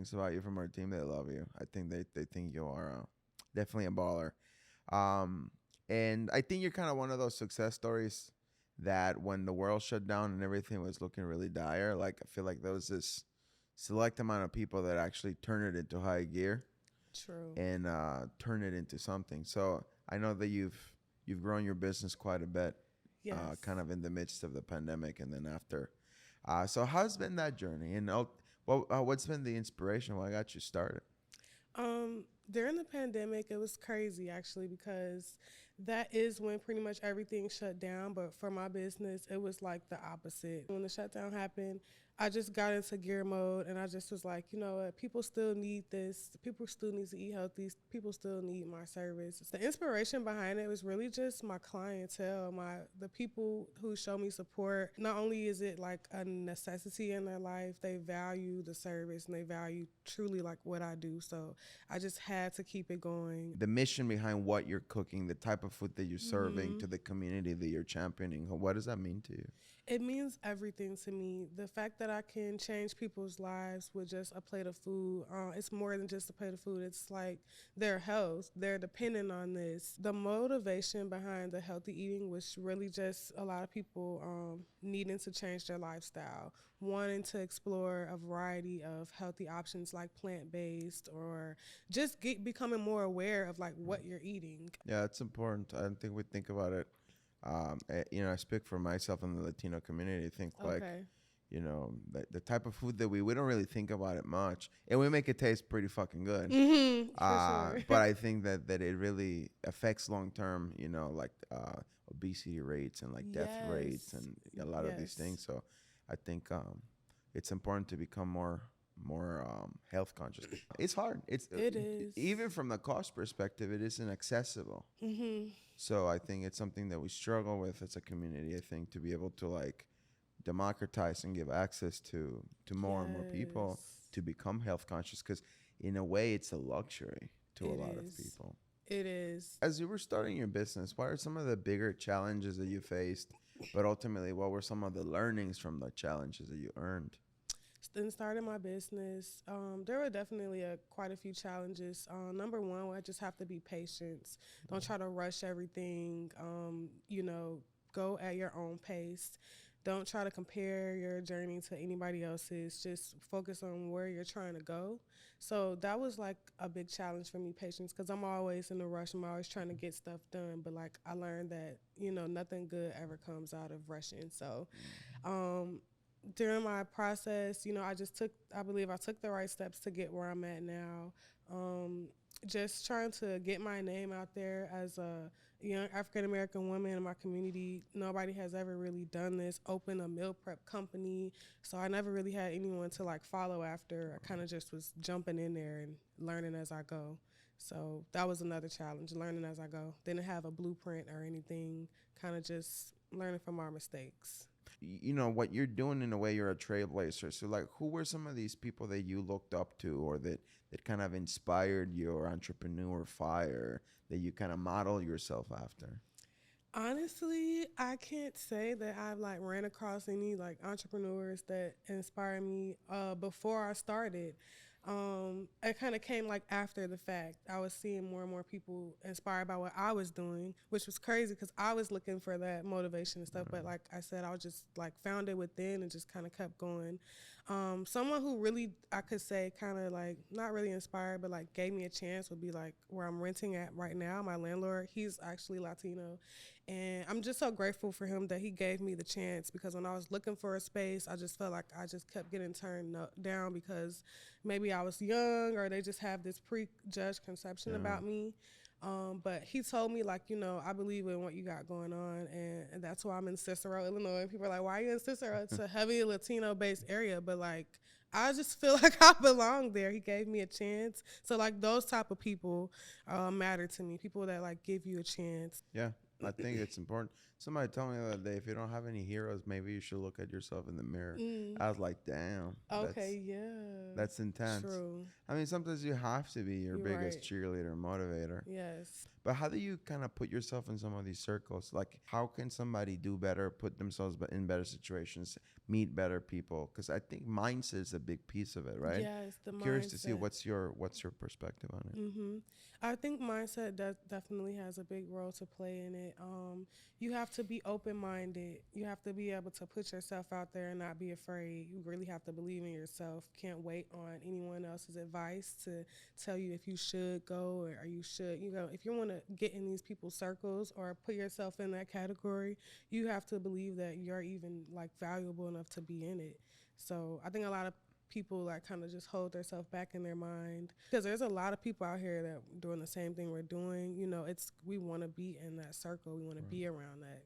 things about you from our team. They love you. I think they think you are definitely a baller. Um, and I think you're kind of one of those success stories that when the world shut down and everything was looking really dire, like I feel like there was this select amount of people that actually turn it into high gear True. and turn it into something. So I know that you've grown your business quite a bit, Yes. kind of in the midst of the pandemic and then after. So how's been that journey? And what's been the inspiration? What got you started? During the pandemic, it was crazy actually because that is when pretty much everything shut down. But for my business, it was like the opposite. When the shutdown happened, I just got into gear mode and I just was like, you know what, people still need this. People still need to eat healthy. People still need my service. The inspiration behind it was really just my clientele, the people who show me support. Not only is it like a necessity in their life, they value the service and they value truly like what I do. So I just had to keep it going. The mission behind what you're cooking, the type of food that you're serving hmm to the community that you're championing. What does that mean to you? It means everything to me. The fact that I can change people's lives with just a plate of food, it's more than just a plate of food. It's like their health. They're dependent on this. The motivation behind the healthy eating was really just a lot of people needing to change their lifestyle, wanting to explore a variety of healthy options like plant-based or just becoming more aware of like what you're eating. Yeah, it's important. I don't think we think about it. I speak for myself and the Latino community. I think like, Okay. the type of food that we don't really think about it much, and we make it taste pretty fucking good. For sure. But I think that it really affects long term, like obesity rates and like death rates Yes. and a lot of these Yes. things. So I think it's important to become more health conscious. It's hard. It is. Even from the cost perspective, it isn't accessible. Mhm. So I think it's something that we struggle with as a community. I think to be able to like democratize and give access to more and more people Yes. to become health conscious, because in a way it's a luxury to a It lot of is. people. It is. As you were starting your business, what are some of the bigger challenges that you faced, but ultimately what were some of the learnings from the challenges that you earned? Then starting my business, there were definitely quite a few challenges. Number one, I just have to be patient. Don't try to rush everything. Go at your own pace. Don't try to compare your journey to anybody else's. Just focus on where you're trying to go. So that was like a big challenge for me, patience, because I'm always in a rush. I'm always trying to get stuff done. But like I learned that nothing good ever comes out of rushing. So um, during my process, I believe I took the right steps to get where I'm at now. Um, just trying to get my name out there as a young African American woman in my community. Nobody has ever really done this, open a meal prep company. So I never really had anyone to like follow after. I kind of just was jumping in there and learning as I go. So that was another challenge, learning as I go. Didn't have a blueprint or anything, kind of just learning from our mistakes. What you're doing, in a way you're a trailblazer. So like, who were some of these people that you looked up to, or that kind of inspired your entrepreneur fire, that you kind of model yourself after? Honestly, I can't say that I've like ran across any like entrepreneurs that inspired me before I started. It kind of came like after the fact. I was seeing more and more people inspired by what I was doing, which was crazy because I was looking for that motivation and stuff. But like I said, I was just like found it within and just kind of kept going. Someone who really I could say kind of like not really inspired, but like gave me a chance would be like where I'm renting at right now. My landlord, he's actually Latino, and I'm just so grateful for him that he gave me the chance because when I was looking for a space, I just felt like I just kept getting turned down because maybe I was young or they just have this prejudged conception Yeah. about me. But he told me, like, I believe in what you got going on. And that's why I'm in Cicero, Illinois. And people are like, why are you in Cicero? It's a heavy Latino based area. But, like, I just feel like I belong there. He gave me a chance. So, like, those type of people matter to me. People that, like, give you a chance. Yeah. I think it's important. Somebody told me the other day, if you don't have any heroes, maybe you should look at yourself in the mirror. Mm. I was like, damn, Okay, yeah. that's intense. True. I mean, sometimes you have to be your You're biggest right. cheerleader, motivator. Yes. But how do you kind of put yourself in some of these circles? Like, how can somebody do better, put themselves in better situations, meet better people? Because I think mindset is a big piece of it, right? Yes, the Curious to see mindset. what's your perspective on it. I think mindset definitely has a big role to play in it. You have to be open minded. You have to be able to put yourself out there and not be afraid. You really have to believe in yourself. Can't wait on anyone else's advice to tell you if you should go or you should. You know, if you want to get in these people's circles or put yourself in that category, you have to believe that you're even like valuable enough to be in it. So I think a lot of people like kind of just hold themselves back in their mind because there's a lot of people out here that doing the same thing we're doing. You know, it's we want to be in that circle. We want to be around that.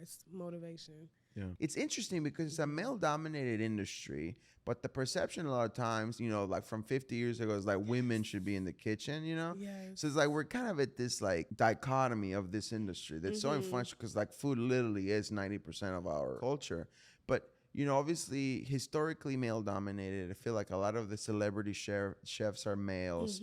It's motivation. Yeah. It's interesting because it's a male dominated industry, but the perception a lot of times, like from 50 years ago is like women should be in the kitchen. Yes. So it's like we're kind of at this like dichotomy of this industry that's so influential because like food literally is 90% of our culture. But obviously historically male dominated. I feel like a lot of the celebrity chefs are males,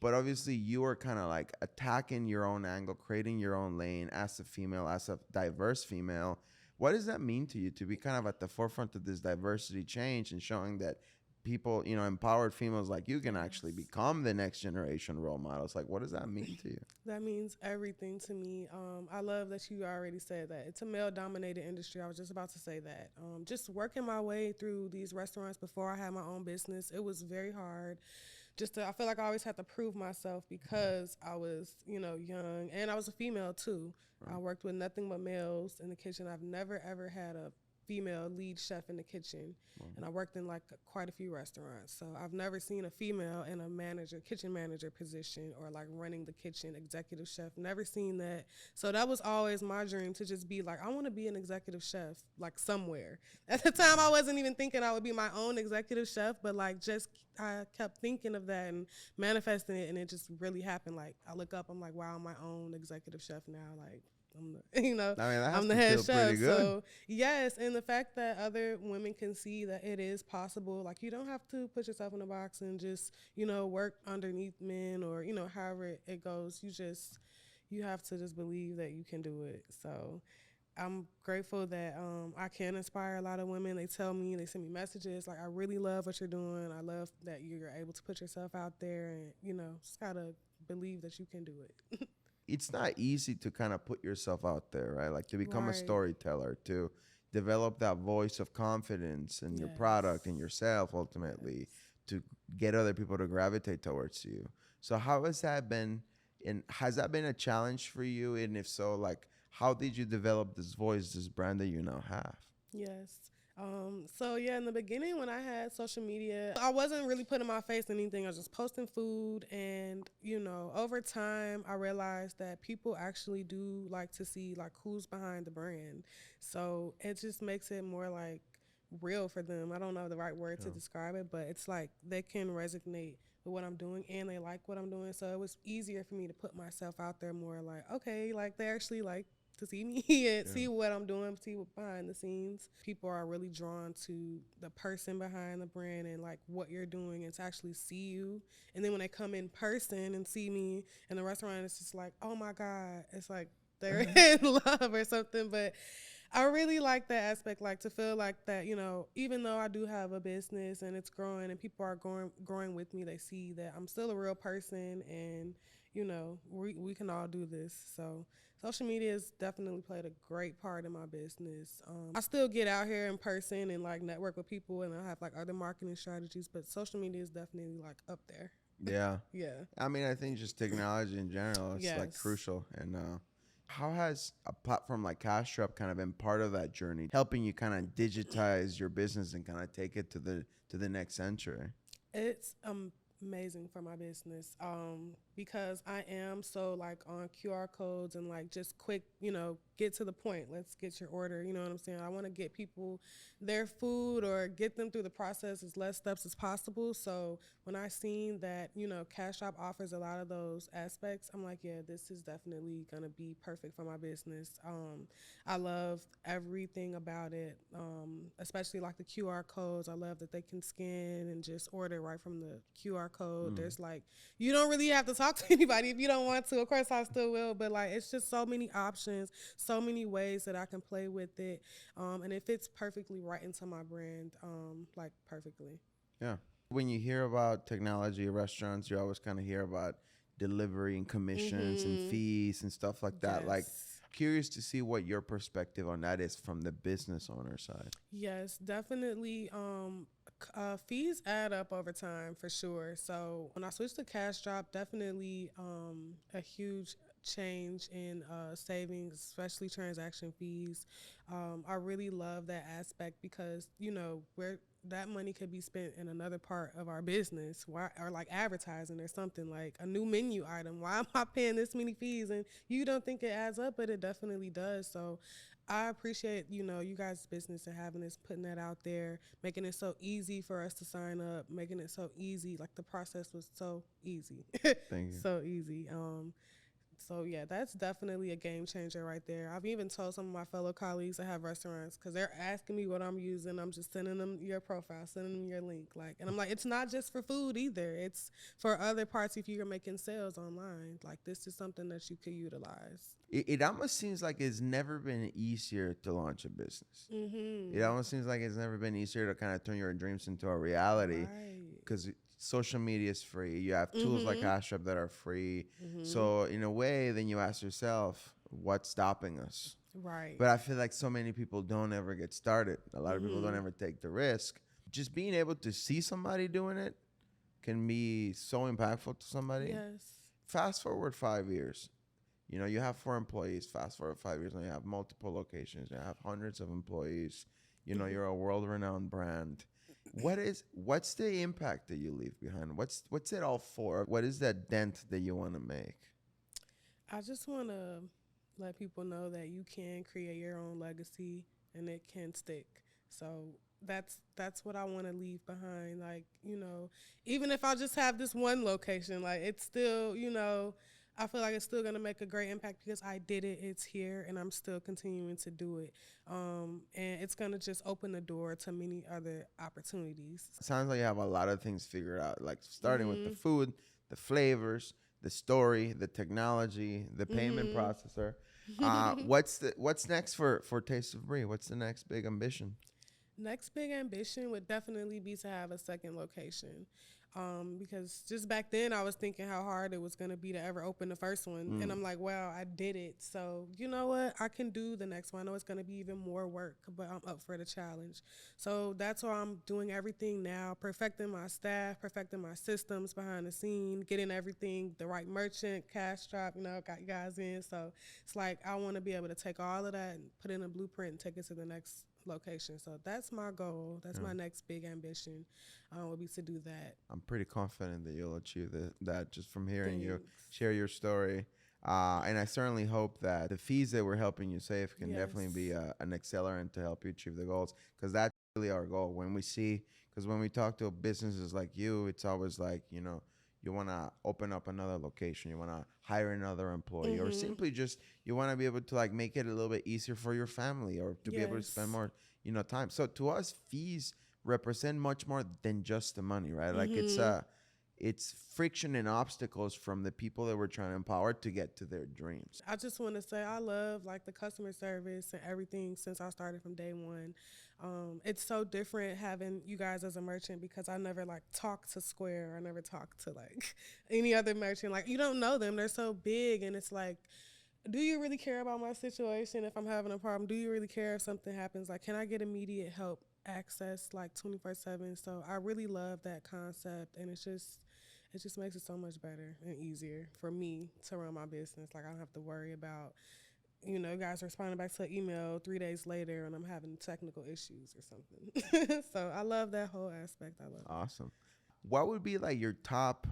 but obviously you are kind of like attacking your own angle, creating your own lane as a female, as a diverse female. What does that mean to you to be kind of at the forefront of this diversity change and showing that people, empowered females like you can actually become the next generation role models? Like, what does that mean to you? That means everything to me. I love that you already said that. It's a male-dominated industry. I was just about to say that. Just working my way through these restaurants before I had my own business, it was very hard. I feel like I always had to prove myself because I was, young and I was a female too. Right. I worked with nothing but males in the kitchen. I've never ever had a female lead chef in the kitchen, and I worked in like quite a few restaurants. So I've never seen a female in a kitchen manager position or like running the kitchen, executive chef. Never seen that. So that was always my dream to just be like, I want to be an executive chef like somewhere. At the time, I wasn't even thinking I would be my own executive chef, but like I kept thinking of that and manifesting it, and it just really happened. Like I look up, I'm like, wow, I'm my own executive chef now. Like I'm I'm the head chef. So yes, and the fact that other women can see that it is possible, like you don't have to put yourself in a box and just, work underneath men or, however it goes. You have to just believe that you can do it. So I'm grateful that I can inspire a lot of women. They tell me, they send me messages like, I really love what you're doing. I love that you're able to put yourself out there and, just gotta believe that you can do it. It's not easy to kind of put yourself out there, right? Like to become a Right. storyteller, to develop that voice of confidence in your product and yourself ultimately, to get other people to gravitate towards you. So how has that been, and has that been a challenge for you? And if so, like how did you develop this voice, this brand that you now have? Yes. So yeah, in the beginning when I had social media, I wasn't really putting my face in anything. I was just posting food, and over time I realized that people actually do like to see like who's behind the brand. So it just makes it more like real for them. I don't know the right word to describe it, but it's like they can resonate with what I'm doing and they like what I'm doing. So it was easier for me to put myself out there more like, okay, like they actually like to see me and see what I'm doing, see what behind the scenes. People are really drawn to the person behind the brand and like what you're doing and to actually see you. And then when they come in person and see me in the restaurant, it's just like, oh my God, it's like they're in love or something. But I really like that aspect, like to feel like that, even though I do have a business and it's growing and people are growing with me, they see that I'm still a real person and, we can all do this. So social media has definitely played a great part in my business. I still get out here in person and like network with people and I have like other marketing strategies, but social media is definitely like up there. Yeah. Yeah. I mean, I think just technology in general is like crucial. And how has a platform like Castrop kind of been part of that journey, helping you kind of digitize your business and kind of take it to the next century? It's amazing for my business because I am so like on QR codes and like just quick, get to the point. Let's get your order. You know what I'm saying? I want to get people their food or get them through the process as less steps as possible. So when I seen that, Cash App offers a lot of those aspects, I'm like, yeah, this is definitely gonna be perfect for my business. I love everything about it, especially like the QR codes. I love that they can scan and just order right from the QR code. There's like, you don't really have to talk to anybody if you don't want to. Of course, I still will, but like, it's just so many options, so many ways that I can play with it, and it fits perfectly right into my brand, like perfectly. Yeah. When you hear about technology restaurants, you always kind of hear about delivery and commissions and fees and stuff like that. Like, Yes. curious to see what your perspective on that is from the business owner side. Yes, definitely. Fees add up over time for sure. So when I switched to Cash Drop, definitely a huge change in savings, especially transaction fees. I really love that aspect because where that money could be spent in another part of our business, why, or like advertising or something like a new menu item. Why am I paying this many fees? And you don't think it adds up, but it definitely does. So I appreciate, you guys' business and having this, putting that out there, making it so easy for us to sign up, making it so easy. Like the process was so easy, Thank you. so easy. So yeah, that's definitely a game changer right there. I've even told some of my fellow colleagues that have restaurants because they're asking me what I'm using. I'm just sending them your profile, sending them your link, and I'm like, it's not just for food either. It's for other parts if you're making sales online. Like this is something that you could utilize. It almost seems like it's never been easier to launch a business. It Mm-hmm. almost seems like it's never been easier to kind of turn your dreams into a reality Right. because social media is free. You have tools like Mm-hmm. Cash App that are free. Mm-hmm. So in a way, then you ask yourself, what's stopping us? Right. But I feel like so many people don't ever get started. A lot of people don't Mm-hmm. ever take the risk. Just being able to see somebody doing it can be so impactful to somebody. Yes. Fast forward 5 years. You have 4 employees. Fast forward 5 years, and you have multiple locations. You have hundreds of employees. You're a world-renowned brand. What's the impact that you leave behind? What's it all for? What is that dent that you want to make? I just want to let people know that you can create your own legacy and it can stick. So that's what I want to leave behind. Like, even if I just have this one location, like it's still, I feel like it's still gonna make a great impact because I did it. It's here, and I'm still continuing to do it. And it's gonna just open the door to many other opportunities. Sounds like you have a lot of things figured out, like starting with the Mhm. food, the flavors, the story, the technology, the payment Mhm. processor. What's next for Taste of Brie? What's the next big ambition? Next big ambition would definitely be to have a second location. Because just back then I was thinking how hard it was going to be to ever open the first one. And Mm. I'm like, wow, I did it. So, you know what? I can do the next one. I know it's going to be even more work, but I'm up for the challenge. So that's why I'm doing everything now, perfecting my staff, perfecting my systems behind the scene, getting everything, the right merchant, cash drop, got you guys in. So it's like I want to be able to take all of that and put it in a blueprint and take it to the next location. So that's my goal. That's Yeah. my next big ambition, would be to do that. I'm pretty confident that you'll achieve that just from hearing you Thanks. share your story. And I certainly hope that the fees that we're helping you save can definitely be Yes. an accelerant to help you achieve the goals. Because that's really our goal. Because when we talk to businesses like you, it's always like, you want to open up another location. You want to hire another employee. Or Mhm. simply just you want to be able to like make it a little bit easier for your family or to be able to spend Yes. more, time. So to us, fees represent much more than just the money, right? Like Mhm. it's friction and obstacles from the people that we're trying to empower to get to their dreams. I just want to say I love like the customer service and everything since I started from day one. It's so different having you guys as a merchant because I never like talked to Square. I never talked to like any other merchant. Like you don't know them. They're so big and it's like, do you really care about my situation if I'm having a problem? Do you really care if something happens? Like, can I get immediate help access like 24/7? So I really love that concept and it just makes it so much better and easier for me to run my business. Like I don't have to worry about, guys responding back to an email 3 days later and I'm having technical issues or something. So I love that whole aspect. I love it. Awesome. What would be like your top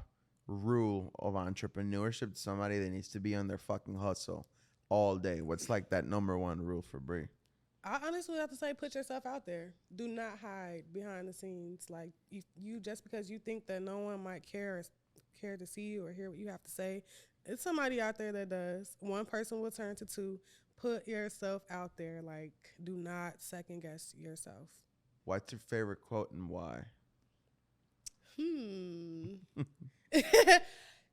rule of entrepreneurship to somebody that needs to be on their fucking hustle all day, what's like that number one rule for Bree? I honestly have to say, put yourself out there. Do not hide behind the scenes. Like you just because you think that no one might care to see you or hear what you have to say, it's somebody out there that does. One person will turn to two. Put yourself out there. Like, do not second guess yourself. What's your favorite quote and why? Hmm.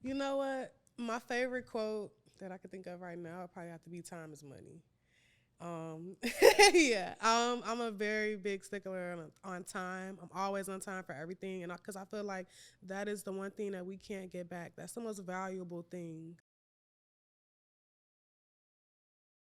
You know what? My favorite quote that I could think of right now would probably have to be "Time is money." Um, yeah. I'm a very big stickler on time. I'm always on time for everything, and because I feel like that is the one thing that we can't get back. That's the most valuable thing